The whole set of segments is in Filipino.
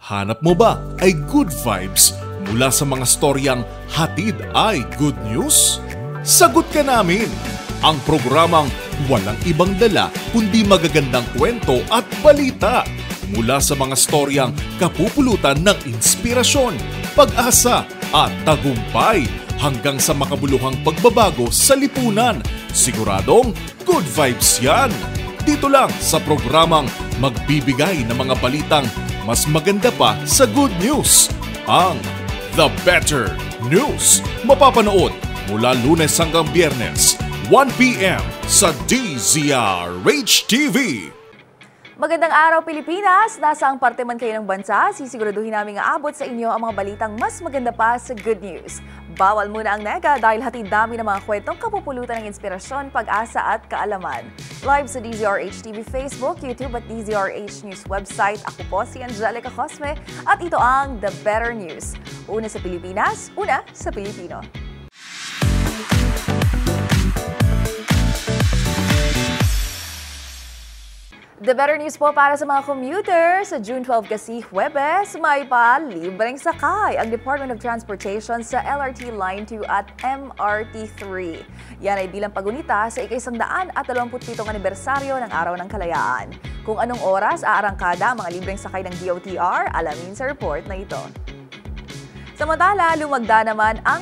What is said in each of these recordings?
Hanap mo ba ay good vibes mula sa mga storyang hatid ay good news? Sagot ka namin! Ang programang walang ibang dala kundi magagandang kwento at balita mula sa mga storyang kapupulutan ng inspirasyon, pag-asa at tagumpay hanggang sa makabuluhang pagbabago sa lipunan. Siguradong good vibes yan! Dito lang sa programang magbibigay ng mga balitang mas maganda pa sa good news, ang The Better News. Mapapanood mula Lunes hanggang Biyernes, 1 p.m. sa DZRH TV. Magandang araw Pilipinas! Nasa ang parte man kayo ng bansa, sisiguraduhin namin aabot sa inyo ang mga balitang mas maganda pa sa good news. Bawal muna ang nega dahil hatid namin ng mga kwentong kapupulutan ng inspirasyon, pag-asa at kaalaman. Live sa DZRH TV Facebook, YouTube at DZRH News website. Ako po si Angelica Cosme at ito ang The Better News. Una sa Pilipinas, una sa Pilipino. The Better News po para sa mga commuter. Sa June 12 kasi, Huwebes, may libreng sakay ang Department of Transportation sa LRT Line 2 at MRT 3. Yan ay bilang pagunita sa ika-127 anibersaryo ng Araw ng Kalayaan. Kung anong oras aarangkada ang mga libreng sakay ng DOTR, alamin sa report na ito. Samantala, lumagda naman ang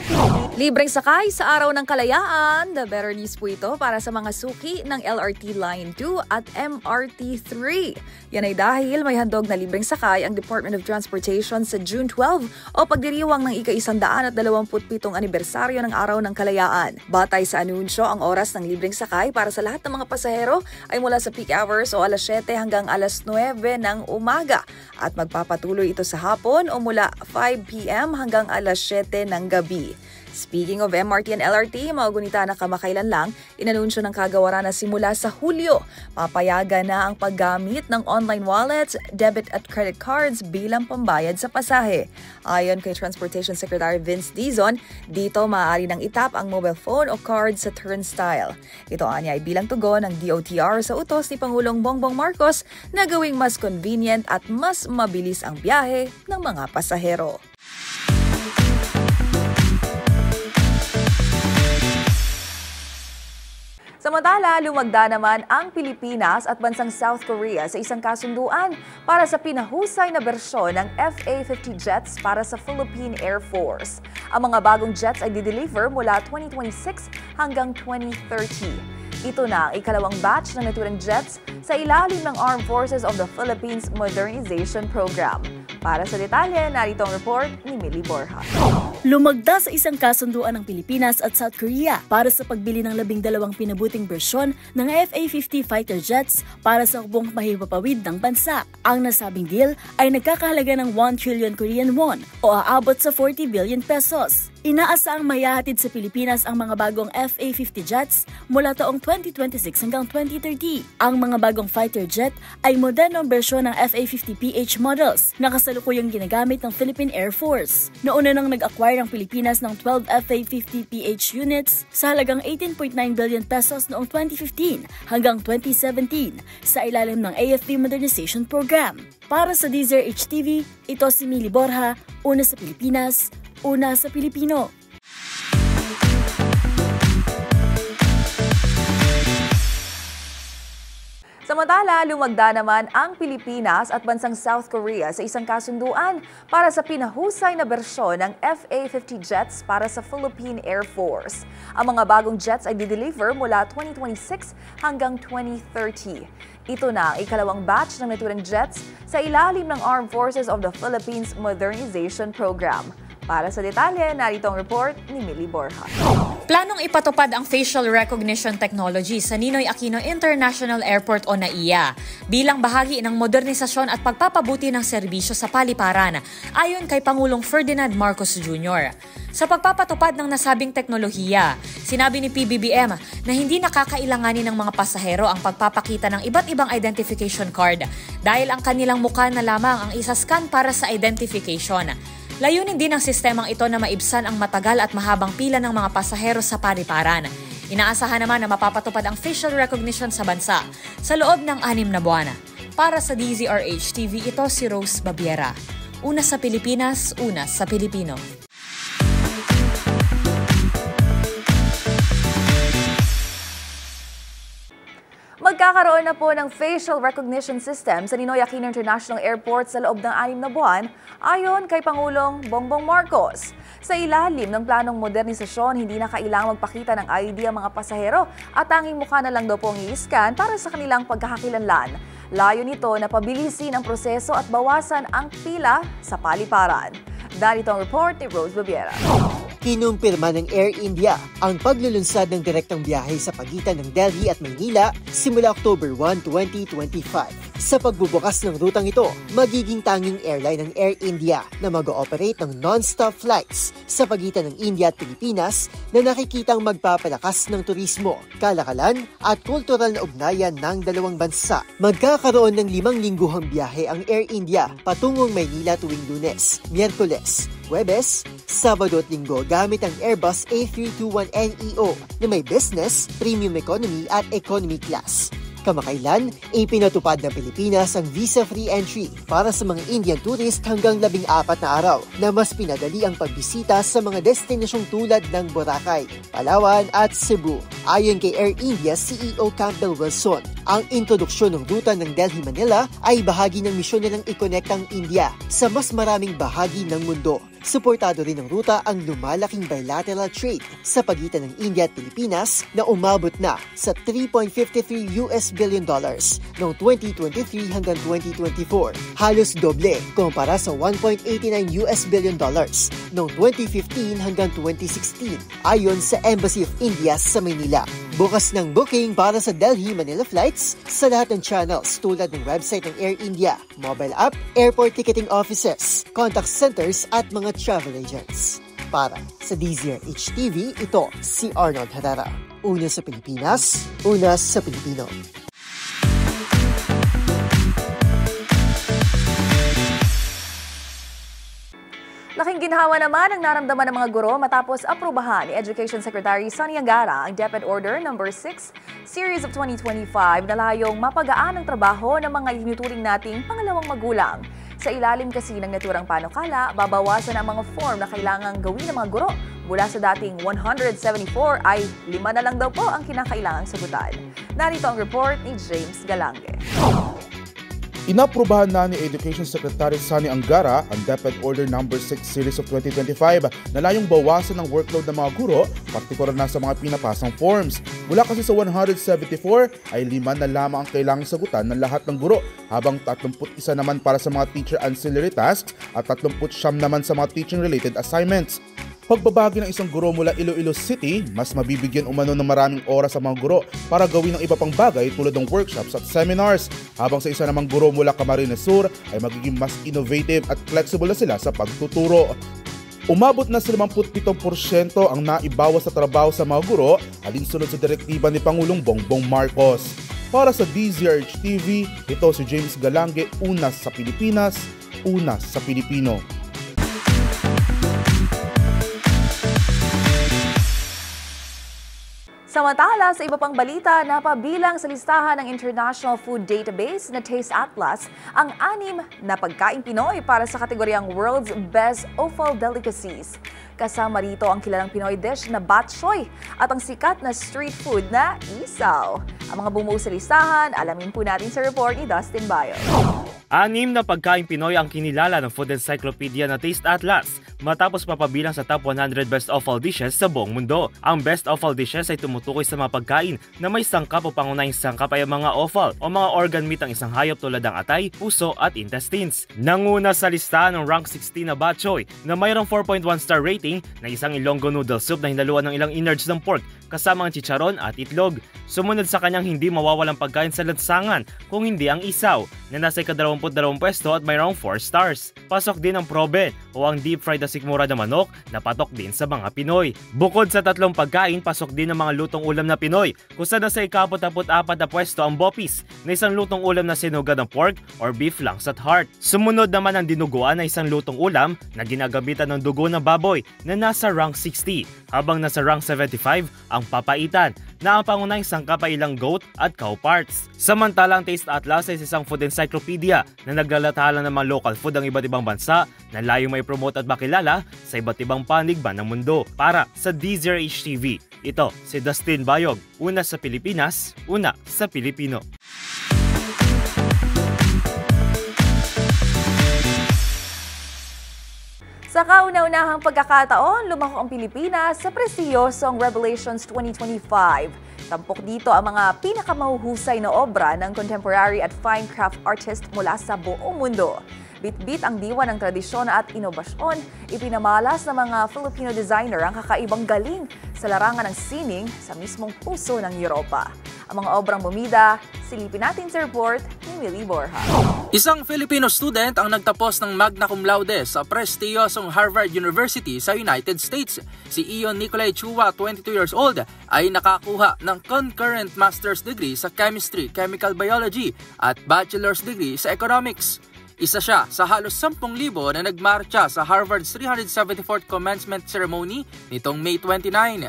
libreng sakay sa Araw ng Kalayaan. The Better News po ito para sa mga suki ng LRT Line 2 at MRT 3. Yan ay dahil may handog na libreng sakay ang Department of Transportation sa June 12 o pagdiriwang ng ika-127 anibersaryo ng Araw ng Kalayaan. Batay sa anunsyo, ang oras ng libreng sakay para sa lahat ng mga pasahero ay mula sa peak hours o alas 7 hanggang alas 9 ng umaga at magpapatuloy ito sa hapon o mula 5 p.m. hanggang alas 7 ng gabi. Speaking of MRT and LRT, maugunita na kamakailan lang, inanunsyo ng kagawaran na simula sa Hulyo, papayagan na ang paggamit ng online wallets, debit at credit cards bilang pambayad sa pasahe. Ayon kay Transportation Secretary Vince Dizon, dito maaari nang itap ang mobile phone o card sa turnstile. Ito anya ay bilang tugon ng DOTR sa utos ni Pangulong Bongbong Marcos na gawing mas convenient at mas mabilis ang biyahe ng mga pasahero. Samantala, lumagda naman ang Pilipinas at bansang South Korea sa isang kasunduan para sa pinahusay na bersyon ng FA-50 jets para sa Philippine Air Force. Ang mga bagong jets ay dideliver mula 2026 hanggang 2030. Ito na ang ikalawang batch ng naturang jets sa ilalim ng Armed Forces of the Philippines Modernization Program. Para sa detalye, narito ang report ni Millie Borja. Lumagda sa isang kasunduan ng Pilipinas at South Korea para sa pagbili ng 12 pinabuting bersyon ng FA-50 fighter jets para sa hukbong mahihipapawid ng bansa. Ang nasabing deal ay nagkakahalaga ng 1 trillion Korean won o aabot sa 40 billion pesos. Inaasang mayahatid sa Pilipinas ang mga bagong FA-50 jets mula taong 2026 hanggang 2030. Ang mga bagong fighter jet ay modernong bersyon ng FA-50PH models na kasalukuyang ginagamit ng Philippine Air Force. Nauna nang nag-acquire ang Pilipinas ng 12 FA-50PH units sa halagang 18.9 billion pesos noong 2015 hanggang 2017 sa ilalim ng AFP Modernization Program. Para sa DZRH TV, ito si Millie Borja, una sa Pilipinas, una sa Pilipino. Samantala, lumagda naman ang Pilipinas at bansang South Korea sa isang kasunduan para sa pinahusay na bersyon ng FA-50 jets para sa Philippine Air Force. Ang mga bagong jets ay dideliver mula 2026 hanggang 2030. Ito na ang ikalawang batch ng naturang jets sa ilalim ng Armed Forces of the Philippines Modernization Program. Para sa detalye, narito ang report ni Millie Borja. Planong ipatupad ang facial recognition technology sa Ninoy Aquino International Airport o NAIA bilang bahagi ng modernisasyon at pagpapabuti ng serbisyo sa paliparan, ayon kay Pangulong Ferdinand Marcos Jr. Sa pagpapatupad ng nasabing teknolohiya, sinabi ni PBBM na hindi nakakailanganin ng mga pasahero ang pagpapakita ng iba't ibang identification card dahil ang kanilang mukha na lamang ang isa-scan para sa identification. Layunin din ng sistemang ito na maibsan ang matagal at mahabang pila ng mga pasahero sa paliparan. Inaasahan naman na mapapatupad ang facial recognition sa bansa sa loob ng 6 na buwan. Para sa DZRH TV, ito si Rose Babiera. Una sa Pilipinas, una sa Pilipino. Magkakaroon na po ng facial recognition system sa Ninoy Aquino International Airport sa loob ng 6 na buwan ayon kay Pangulong Bongbong Marcos. Sa ilalim ng planong modernisasyon, hindi na kailangang magpakita ng ID ang mga pasahero at tanging mukha na lang daw po ang i-scan para sa kanilang pagkakakilanlan. Layo nito na pabilisin ang proseso at bawasan ang pila sa paliparan. Darito ang report ni Rose Babiera. Kinumpirma ng Air India ang paglulunsad ng direktang biyahe sa pagitan ng Delhi at Maynila simula October 1, 2025. Sa pagbubukas ng rutang ito, magiging tanging airline ng Air India na mag-ooperate ng non-stop flights sa pagitan ng India at Pilipinas na nakikitang magpapalakas ng turismo, kalakalan at kultural na ugnayan ng dalawang bansa. Magkakaroon ng 5 lingguhang biyahe ang Air India patungong Maynila tuwing Lunes, Miyerkules, Huwebes, Sabado at Linggo gamit ang Airbus A321neo na may business, premium economy at economy class. Kamakailan, ipinatupad ng Pilipinas ang visa-free entry para sa mga Indian tourist hanggang 14 na araw na mas pinadali ang pagbisita sa mga destinasyong tulad ng Boracay, Palawan at Cebu. Ayon kay Air India CEO Campbell Wilson, ang introduksyon ng ruta ng Delhi-Manila ay bahagi ng misyon nilang i-connect ang India sa mas maraming bahagi ng mundo. Suportado rin ng ruta ang lumalaking bilateral trade sa pagitan ng India at Pilipinas na umabot na sa $3.53 billion noong 2023 hanggang 2024. Halos doble kumpara sa $1.89 billion noong 2015 hanggang 2016 ayon sa Embassy of India sa Maynila. Bukas ng booking para sa Delhi-Manila flights sa lahat ng channels tulad ng website ng Air India, mobile app, airport ticketing offices, contact centers at mga travel agents. Para sa DZRH TV, ito si Arnold Herrera. Una sa Pilipinas, una sa Pilipino. Laking ginhawa naman ang naramdaman ng mga guro matapos aprubahan ni Education Secretary Sonny Angara ang DepEd Order No. 6 Series of 2025 na layong mapagaan ang trabaho ng mga itinuturing nating pangalawang magulang. Sa ilalim kasi ng naturang panukala, babawasan ang mga form na kailangang gawin ng mga guro. Mula sa dating 174 ay 5 na lang daw po ang kinakailangang sagutan. Narito ang report ni James Galange. Inaprubahan na ni Education Secretary Sonny Angara ang DepEd Order No. 6 Series of 2025 na layong bawasan ang workload ng mga guro, partikular na sa mga pinapasang forms. Mula kasi sa 174 ay 5 na lamang ang kailangang sagutan ng lahat ng guro, habang 31 naman para sa mga teacher ancillary tasks at 39 naman sa mga teaching-related assignments. Pagbabagi ng isang guro mula Iloilo City, mas mabibigyan umano ng maraming oras sa mga guro para gawin ang iba pang bagay tulad ng workshops at seminars. Habang sa isa namang guro mula Camarines Sur ay magiging mas innovative at flexible na sila sa pagtuturo. Umabot na sa 57% ang naibawas sa trabaho sa mga guro alinsunod sa direktiba ni Pangulong Bongbong Marcos. Para sa DZRH TV, ito si James Galange, una sa Pilipinas, una sa Pilipino. Samantala, sa iba pang balita, napabilang sa listahan ng International Food Database na Taste Atlas ang 6 na pagkaing Pinoy para sa kategoryang World's Best Offal Delicacies. Kasama rito ang kilalang Pinoy dish na Bat Choy at ang sikat na street food na isaw. Ang mga bumuo sa listahan, alamin po natin sa report ni Dustin Bayo. 6 na pagkaing Pinoy ang kinilala ng Food Encyclopedia na Taste Atlas matapos mapabilang sa top 100 best offal dishes sa buong mundo. Ang best offal dishes ay tumutukoy sa mga pagkain na may sangkap o pangunahing sangkap ay ang mga offal o mga organ meat ng isang hayop tulad ng atay, puso at intestines. Nanguna sa listahan ng rank 16 na Bat Choy na mayroong 4.1 star rating na isang Ilonggo noodle soup na hinaluan ng ilang innards ng pork kasama ang chicharon at itlog. Sumunod sa kanyang hindi mawawalang pagkain sa lansangan kung hindi ang isaw na nasa ika-22 pwesto at mayroong 4 stars. Pasok din ang probe o ang deep fried na sikmura na manok na patok din sa mga Pinoy. Bukod sa 3 pagkain, pasok din ang mga lutong ulam na Pinoy kung saan nasa ika-44 na pwesto ang bopis na isang lutong ulam na sinugad ng pork or beef lungs at heart. Sumunod naman ang dinuguan na isang lutong ulam na ginagamitan ng dugo ng baboy na nasa rank 60, habang nasa rank 75 ang papaitan na ang pangunahing sangkap ay ilang goat at cow parts. Samantalang Taste Atlas ay isang food encyclopedia na naglalathala ng mga local food ng iba't ibang bansa na layong may promote at makilala sa iba't ibang panig ba ng mundo. Para sa DZRH TV, ito si Dustin Bayog, una sa Pilipinas, una sa Pilipino. Sa kauna-unahang pagkakataon, lumako ang Pilipinas sa prestiyosong Revelations 2025. Tampok dito ang mga pinakamahuhusay na obra ng contemporary at fine craft artist mula sa buong mundo. Bit-bit ang diwa ng tradisyon at inobasyon, ipinamalas ng mga Filipino designer ang kakaibang galing sa larangan ng sining sa mismong puso ng Europa. Ang mga obrang bumida, silipin natin sa report ni Millie Borja. Isang Filipino student ang nagtapos ng magna cum laude sa prestiyosong Harvard University sa United States. Si Ion Nicolay Chua, 22 years old, ay nakakuha ng concurrent master's degree sa chemistry, chemical biology at bachelor's degree sa economics. Isa siya sa halos 10,000 na nagmarcha sa Harvard's 374th commencement ceremony nitong May 29.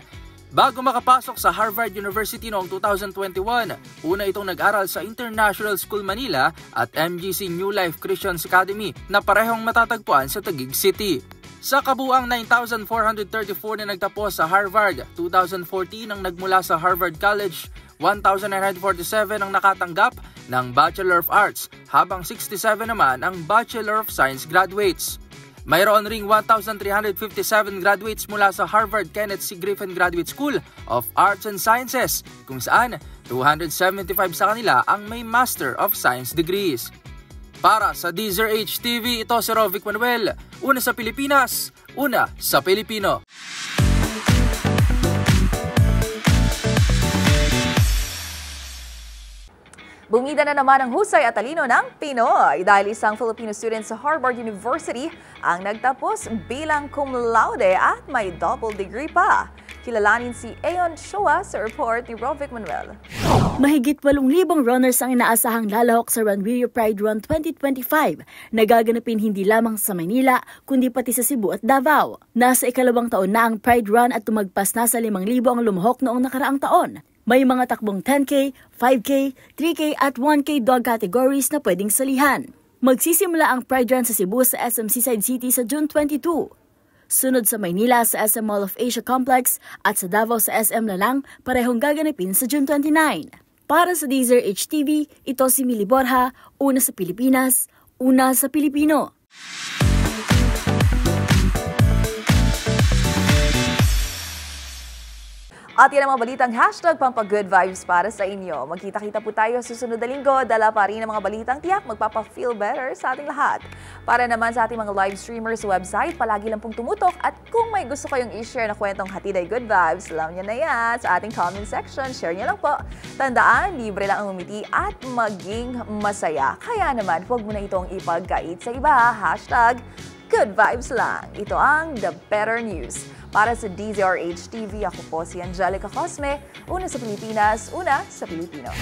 Bago makapasok sa Harvard University noong 2021, una itong nag-aral sa International School Manila at MGC New Life Christian Academy na parehong matatagpuan sa Taguig City. Sa kabuang 9,434 na nagtapos sa Harvard, 2,014 ang nagmula sa Harvard College, 1,947 ang nakatanggap ng Bachelor of Arts, habang 67 naman ang Bachelor of Science graduates. Mayroon ring 1,357 graduates mula sa Harvard Kenneth C. Griffin Graduate School of Arts and Sciences, kung saan 275 sa kanila ang may Master of Science degrees. Para sa DZRH TV, ito si Rovic Manuel, una sa Pilipinas, una sa Pilipino. Bumida na naman ang husay at talino ng Pinoy dahil isang Filipino student sa Harvard University ang nagtapos bilang cum laude at may double degree pa. Kilalanin si Aeon Shoa sa report ni Rovic Manuel. Mahigit 8,000 runners ang inaasahang lalahok sa Ranwerio Pride Run 2025 na gaganapin hindi lamang sa Maynila kundi pati sa Cebu at Davao. Nasa ikalawang taon na ang Pride Run at tumagpas na sa 5,000 ang lumahok noong nakaraang taon. May mga takbong 10K, 5K, 3K at 1K dog categories na pwedeng salihan. Magsisimula ang Pride Run sa Cebu sa SM Seaside City sa June 22. Sunod sa Maynila sa SM Mall of Asia Complex at sa Davao sa SM Lalang parehong gaganapin sa June 29. Para sa DZRH TV, ito si Millie Borja, una sa Pilipinas, una sa Pilipino. At yan ang mga balitang hashtag Pampagood Vibes para sa inyo. Magkita-kita po tayo sa susunod na linggo. Dala pa rin ang mga balitang tiyak magpapa-feel better sa ating lahat. Para naman sa ating mga live streamers sa website, palagi lang pong tumutok. At kung may gusto kayong i-share na kwentong hatid ay good vibes, alam niyo na yan sa ating comment section. Share niyo lang po. Tandaan, libre lang ang umiti at maging masaya. Kaya naman, huwag mo na itong ipagkait sa iba. Hashtag Good Vibes lang. Ito ang The Better News. Para sa DZRH TV, ako po si Angelica Cosme, una sa Pilipinas, una sa Pilipino.